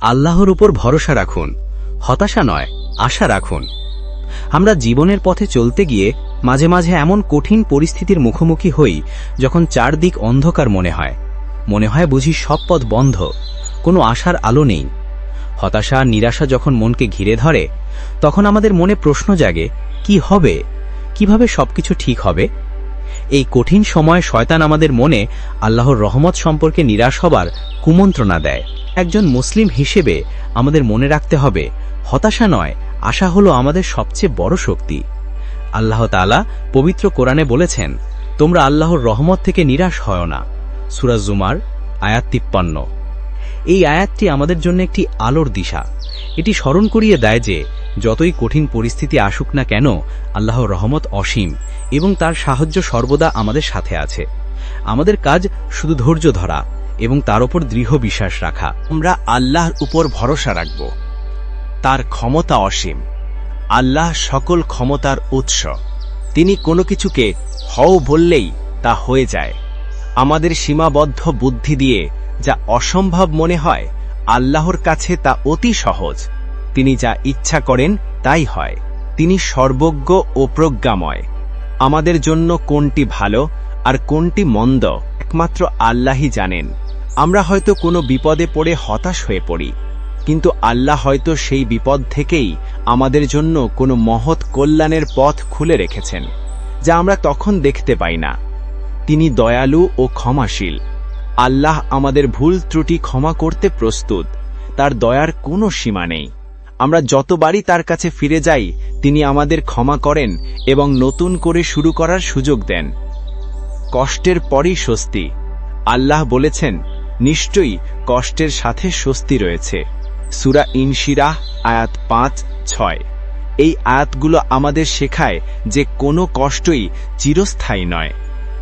আল্লাহর উপর ভরসা রাখুন, হতাশা নয়, আশা রাখুন। আমরা জীবনের পথে চলতে গিয়ে মাঝে মাঝে এমন কঠিন পরিস্থিতির মুখোমুখি হই যখন চারদিক অন্ধকার মনে হয় বুঝি সব পথ বন্ধ, কোনো আশার আলো নেই। হতাশা নিরাশা যখন মনকে ঘিরে ধরে, তখন আমাদের মনে প্রশ্ন জাগে, কি হবে, কিভাবে সবকিছু ঠিক হবে? এই কঠিন সময়ে শয়তান আমাদের মনে আল্লাহর রহমত সম্পর্কে নিরাশ হবার কুমন্ত্রণা দেয়। একজন মুসলিম হিসেবে আমাদের মনে রাখতে হবে, হতাশা নয়, আশা হলো আমাদের সবচেয়ে বড় শক্তি। আল্লাহ তাআলা পবিত্র কোরআনে বলেছেন, তোমরা আল্লাহর রহমত থেকে নিরাশ হয় না। সূরা জুমার আয়াত 53। এই আয়াতটি আমাদের জন্য একটি আলোর দিশা। এটি স্মরণ করিয়ে দেয় যে যতই কঠিন পরিস্থিতি আসুক না কেন, আল্লাহর রহমত অসীম এবং তার সাহায্য সর্বদা আমাদের সাথে আছে। আমাদের কাজ শুধু ধৈর্য ধরা এবং তার উপর দৃঢ় বিশ্বাস রাখা। আমরা আল্লাহর উপর ভরসা রাখব। তার ক্ষমতা অসীম। আল্লাহ সকল ক্ষমতার উৎস। তিনি কোনো কিছুকে হও বললেই তা হয়ে যায়। আমাদের সীমাবদ্ধ বুদ্ধি দিয়ে যা অসম্ভব মনে হয়, আল্লাহর কাছে তা অতি সহজ। তিনি যা ইচ্ছা করেন তাই হয়। তিনি সর্বজ্ঞ ও প্রজ্ঞাময়। আমাদের জন্য কোনটি ভালো আর কোনটি মন্দ একমাত্র আল্লাহই জানেন। আমরা হয়তো কোনো বিপদে পড়ে হতাশ হয়ে পড়ি, কিন্তু আল্লাহ হয়তো সেই বিপদ থেকেই আমাদের জন্য কোনো মহৎ কল্যাণের পথ খুলে রেখেছেন, যা আমরা তখন দেখতে পাই না। তিনি দয়ালু ও ক্ষমাশীল। আল্লাহ আমাদের ভুল ত্রুটি ক্ষমা করতে প্রস্তুত। তার দয়ার কোনো সীমা নেই। আমরা যতবারই তার কাছে ফিরে যাই, তিনি আমাদের ক্ষমা করেন এবং নতুন করে শুরু করার সুযোগ দেন। কষ্টের পরই স্বস্তি। আল্লাহ বলেছেন, নিশ্চয়ই কষ্টের সাথে স্বস্তি রয়েছে। সূরা ইনশিরাহ আয়াত 5-6। এই আয়াতগুলো আমাদের শেখায় যে কোনো কষ্টই চিরস্থায়ী নয়।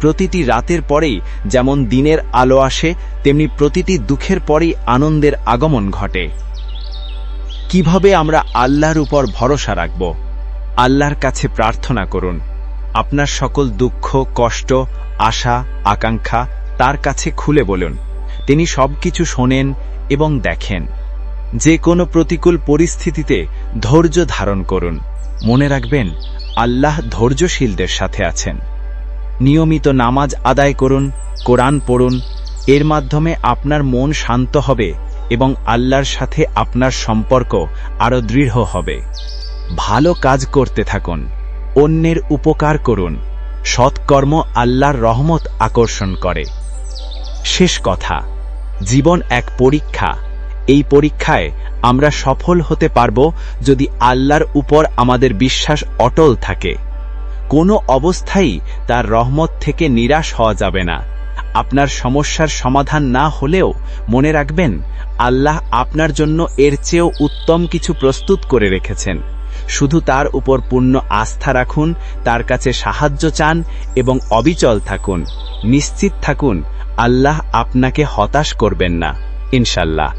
প্রতিটি রাতের পরেই যেমন দিনের আলো আসে, তেমনি প্রতিটি দুঃখের পরেই আনন্দের আগমন ঘটে। কিভাবে আমরা আল্লাহর উপর ভরসা রাখব? আল্লাহর কাছে প্রার্থনা করুন। আপনার সকল দুঃখ, কষ্ট, আশা, আকাঙ্ক্ষা তার কাছে খুলে বলুন। তিনি সবকিছু শোনেন এবং দেখেন। যে কোনো প্রতিকূল পরিস্থিতিতে ধৈর্য ধারণ করুন। মনে রাখবেন, আল্লাহ ধৈর্যশীলদের সাথে আছেন। নিয়মিত নামাজ আদায় করুন, কোরআন পড়ুন। এর মাধ্যমে আপনার মন শান্ত হবে এবং আল্লাহর সাথে আপনার সম্পর্ক আরও দৃঢ় হবে। ভালো কাজ করতে থাকুন, অন্যের উপকার করুন। সৎকর্ম আল্লাহর রহমত আকর্ষণ করে। শেষ কথা, জীবন এক পরীক্ষা। এই পরীক্ষায় আমরা সফল হতে পারব যদি আল্লাহর উপর আমাদের বিশ্বাস অটল থাকে। কোনো অবস্থায় তার রহমত থেকে নিরাশ হওয়া যাবে না। আপনার সমস্যার সমাধান না হলেও মনে রাখবেন, আল্লাহ আপনার জন্য এর চেয়েও উত্তম কিছু প্রস্তুত করে রেখেছেন। শুধু তার উপর পূর্ণ আস্থা রাখুন, তার কাছে সাহায্য চান এবং অবিচল থাকুন। নিশ্চিত থাকুন, আল্লাহ আপনাকে হতাশ করবেন না, ইনশাল্লাহ।